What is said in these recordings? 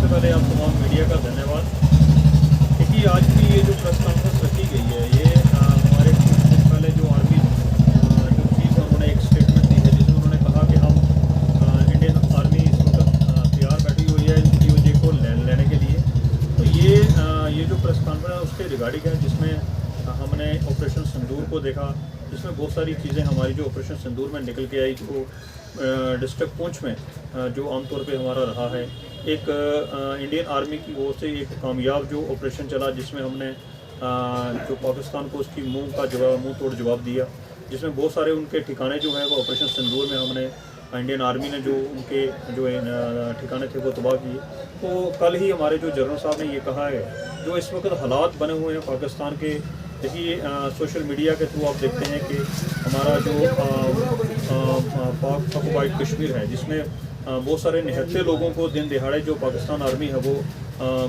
पहले आप तमाम मीडिया का धन्यवाद। देखिए, आज की ये जो प्रेस कॉन्फ्रेंस रखी गई है, ये हमारे कुछ दिन पहले जो आर्मी जो चीफ है, उन्होंने एक स्टेटमेंट दी है जिसमें उन्होंने कहा कि हम इंडियन आर्मी इस वक्त तैयार बैठी हुई है पीओजे को लेने के लिए। तो ये जो प्रेस कॉन्फ्रेंस है उसके रिगार्डिंग है, जिसमें हमने ऑपरेशन सिंदूर को देखा, जिसमें बहुत सारी चीज़ें हमारी जो ऑपरेशन सिंदूर में निकल के आई, जो डिस्ट्रिक्ट पुंछ में जो आमतौर पे हमारा रहा है, एक इंडियन आर्मी की ओर से एक कामयाब जो ऑपरेशन चला, जिसमें हमने जो पाकिस्तान को उसकी मुंह तोड़ जवाब दिया, जिसमें बहुत सारे उनके ठिकाने जो हैं वो ऑपरेशन सिंदूर में हमने इंडियन आर्मी ने जो उनके जो ठिकाने थे वो तबाह किए। तो कल ही हमारे जो जनरल साहब ने ये कहा है, जो इस वक्त हालात बने हुए हैं पाकिस्तान के, देखिए सोशल मीडिया के थ्रू आप देखते हैं कि हमारा जो पाक ऑक्युपाइड कश्मीर है, जिसमें बहुत सारे निहत्थे लोगों को दिन दिहाड़े जो पाकिस्तान आर्मी है वो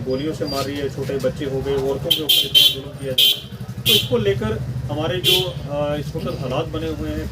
गोलियों से मार रही है, छोटे बच्चे हो गए, औरतों के ऊपर इतना जुल्म किया जा रहा है। तो इसको लेकर हमारे जो इस वक्त हालात बने हुए हैं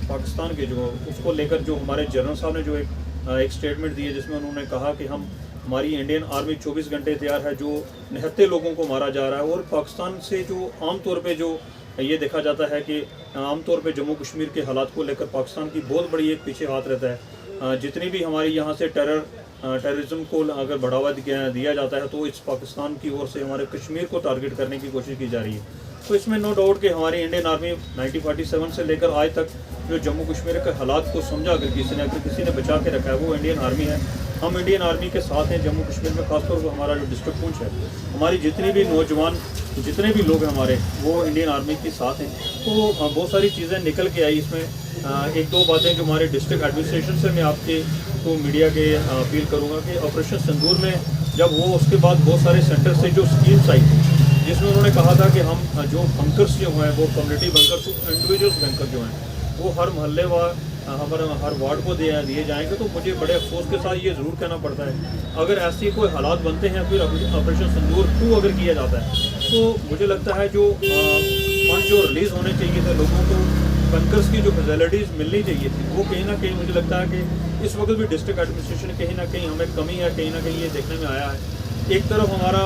पाकिस्तान के, जो उसको लेकर जो हमारे जनरल साहब ने जो एक स्टेटमेंट दी है, जिसमें उन्होंने कहा कि हमारी इंडियन आर्मी 24 घंटे तैयार है, जो निहत्थे लोगों को मारा जा रहा है। और पाकिस्तान से जो आमतौर पे जो ये देखा जाता है कि आमतौर पे जम्मू कश्मीर के हालात को लेकर पाकिस्तान की बहुत बड़ी एक पीछे हाथ रहता है। जितनी भी हमारी यहाँ से टेररिज्म को अगर बढ़ावा दिया जाता है, तो इस पाकिस्तान की ओर से हमारे कश्मीर को टारगेट करने की कोशिश की जा रही है। तो इसमें नो डाउट कि हमारी इंडियन आर्मी 1947 से लेकर आज तक जो जम्मू कश्मीर के हालात को समझा, अगर किसी ने बचा के रखा है, वो इंडियन आर्मी है। हम इंडियन आर्मी के साथ हैं जम्मू कश्मीर में, खासतौर पर हमारा जो डिस्ट्रिक्ट पुंछ है, हमारी जितनी भी नौजवान जितने भी लोग हैं हमारे, वो इंडियन आर्मी के साथ हैं। तो बहुत सारी चीज़ें निकल के आई इसमें। एक दो बातें जो हमारे डिस्ट्रिक्ट एडमिनिस्ट्रेशन से मैं आपके को मीडिया के अपील करूँगा कि ऑपरेशन सिंदूर में जब वो उसके बाद बहुत सारे सेंटर से जो स्कीम्स आई थी, जिसमें उन्होंने कहा था कि हम जो बंकर्स जो हैं वो कम्युनिटी बंकर्स, इंडिविजुअल्स बंकर जो हैं वो हर मोहल्ले व हर वार्ड को दिए जाएंगे। तो मुझे बड़े अफसोस के साथ ये ज़रूर कहना पड़ता है, अगर ऐसे कोई हालात बनते हैं, फिर ऑपरेशन सिंदूर 2 अगर किया जाता है, तो मुझे लगता है जो फंड जो रिलीज़ होने चाहिए थे लोगों को, बंकर्स की जो फैसिलिटीज़ मिलनी चाहिए थी, वो कहीं ना कहीं मुझे लगता है कि इस वक्त भी डिस्ट्रिक्ट एडमिनिस्ट्रेशन कहीं ना कहीं हमें कमी है, कहीं ना कहीं ये देखने में आया है। एक तरफ हमारा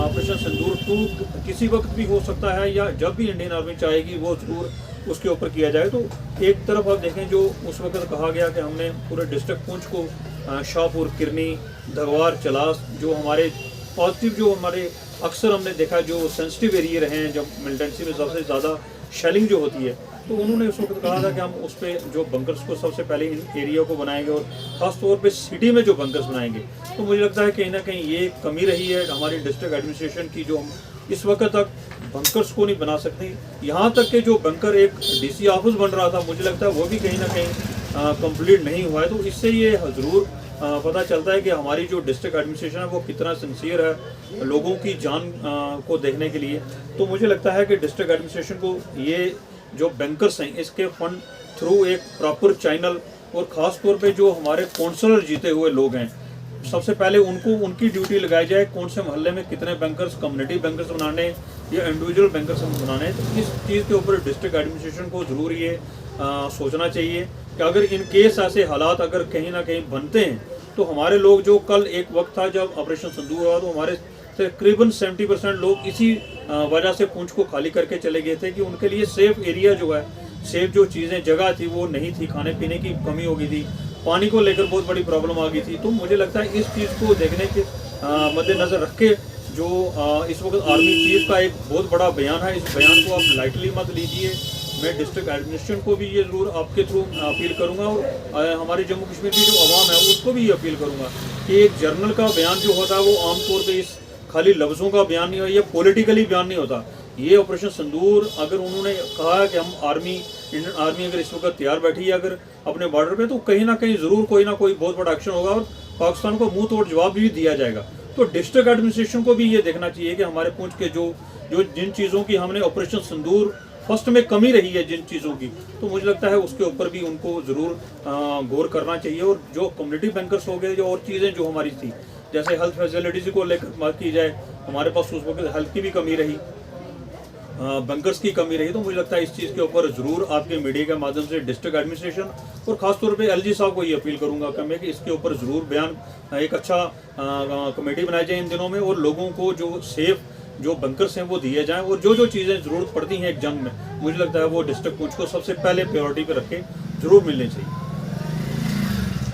ऑपरेशन सिंदूर 2 किसी वक्त भी हो सकता है, या जब भी इंडियन आर्मी चाहेगी वो ज़रूर उसके ऊपर किया जाए। तो एक तरफ आप देखें, जो उस वक्त कहा गया कि हमने पूरे डिस्ट्रिक्ट पुंछ को शाहपुर, किरनी, धगवार, चलास, जो हमारे पॉजिटिव जो हमारे अक्सर हमने देखा जो सेंसिटिव एरिया रहे हैं, जब मिलिटेंसी में सबसे ज़्यादा शेलिंग जो होती है, तो उन्होंने उस वक्त कहा था कि हम उस पर जो बंकर्स को सबसे पहले इन एरिया को बनाएंगे, और ख़ास तौर पे सिटी में जो बंकर्स बनाएंगे। तो मुझे लगता है कहीं ना कहीं ये कमी रही है हमारी डिस्ट्रिक्ट एडमिनिस्ट्रेशन की, जो हम इस वक्त तक बंकर्स को नहीं बना सकते। यहाँ तक कि जो बंकर एक डीसी ऑफिस बन रहा था, मुझे लगता है वो भी कहीं ना कहीं कंप्लीट नहीं हुआ है। तो इससे ये ज़रूर पता चलता है कि हमारी जो डिस्ट्रिक्ट एडमिनिस्ट्रेशन है वो कितना सिंसियर है लोगों की जान को देखने के लिए। तो मुझे लगता है कि डिस्ट्रिक्ट एडमिनिस्ट्रेशन को ये जो बैंकर्स हैं, इसके फंड थ्रू एक प्रॉपर चैनल, और ख़ास तौर पे जो हमारे काउंसलर जीते हुए लोग हैं, सबसे पहले उनकी ड्यूटी लगाई जाए, कौन से मोहल्ले में कितने बैंकर्स, कम्युनिटी बैंकर्स बनाने या इंडिविजुअल बैंकर्स बनाने। तो इस चीज़ के ऊपर डिस्ट्रिक्ट एडमिनिस्ट्रेशन को ज़रूर ये सोचना चाहिए कि अगर इन केस ऐसे हालात अगर कहीं ना कहीं बनते हैं, तो हमारे लोग जो कल एक वक्त था जब ऑपरेशन सिंदूर हुआ, तो हमारे तकरीबन 70% लोग इसी वजह से पुंछ को खाली करके चले गए थे कि उनके लिए सेफ एरिया जो है, सेफ जो चीज़ें जगह थी वो नहीं थी, खाने पीने की कमी हो गई थी, पानी को लेकर बहुत बड़ी प्रॉब्लम आ गई थी। तो मुझे लगता है इस चीज़ को देखने के मद्देनज़र रख के जो इस वक्त आर्मी चीफ का एक बहुत बड़ा बयान है, इस बयान को आप लाइटली मत लीजिए। मैं डिस्ट्रिक्ट एडमिनिस्ट्रेशन को भी ये ज़रूर आपके थ्रू अपील करूंगा, और हमारे जम्मू कश्मीर की जो आवाम है उसको भी ये अपील करूंगा कि एक जर्नल का बयान जो होता है वो आमतौर पर इस खाली लफ्ज़ों का बयान नहीं हो, ये पॉलिटिकली बयान नहीं होता। ये ऑपरेशन सिंदूर अगर उन्होंने कहा है कि हम इंडियन आर्मी अगर इस वक्त तैयार बैठी है अगर अपने बॉर्डर पे, तो कहीं ना कहीं ज़रूर कोई ना कोई बहुत बड़ा एक्शन होगा और पाकिस्तान को मुंह तोड़ जवाब भी दिया जाएगा। तो डिस्ट्रिक्ट एडमिनिस्ट्रेशन को भी ये देखना चाहिए कि हमारे पुंछ के जो जिन चीज़ों की हमने ऑपरेशन सिंदूर फर्स्ट में कमी रही है जिन चीज़ों की, तो मुझे लगता है उसके ऊपर भी उनको ज़रूर गौर करना चाहिए। और जो कम्युनिटी बैंकर्स हो गए, जो और चीज़ें जो हमारी थी, जैसे हेल्थ फैसिलिटीज़ को लेकर बात की जाए, हमारे पास उस वक्त हेल्थ की भी कमी रही, बंकर्स की कमी रही, तो मुझे लगता है इस चीज़ के ऊपर ज़रूर आपके मीडिया के माध्यम से डिस्ट्रिक्ट एडमिनिस्ट्रेशन और ख़ासतौर पे एलजी साहब को ये अपील करूंगा कि मैं कि इसके ऊपर ज़रूर बयान एक अच्छा कमेटी बनाई जाए इन दिनों में, और लोगों को जो सेफ जो बंकर्स हैं वो दिए जाएं, और जो जो चीज़ें ज़रूरत पड़ती हैं एक जंग में, मुझे लगता है वो डिस्ट्रिक्ट पुंछ को सबसे पहले प्रायोरिटी पर रख के ज़रूर मिलनी चाहिए।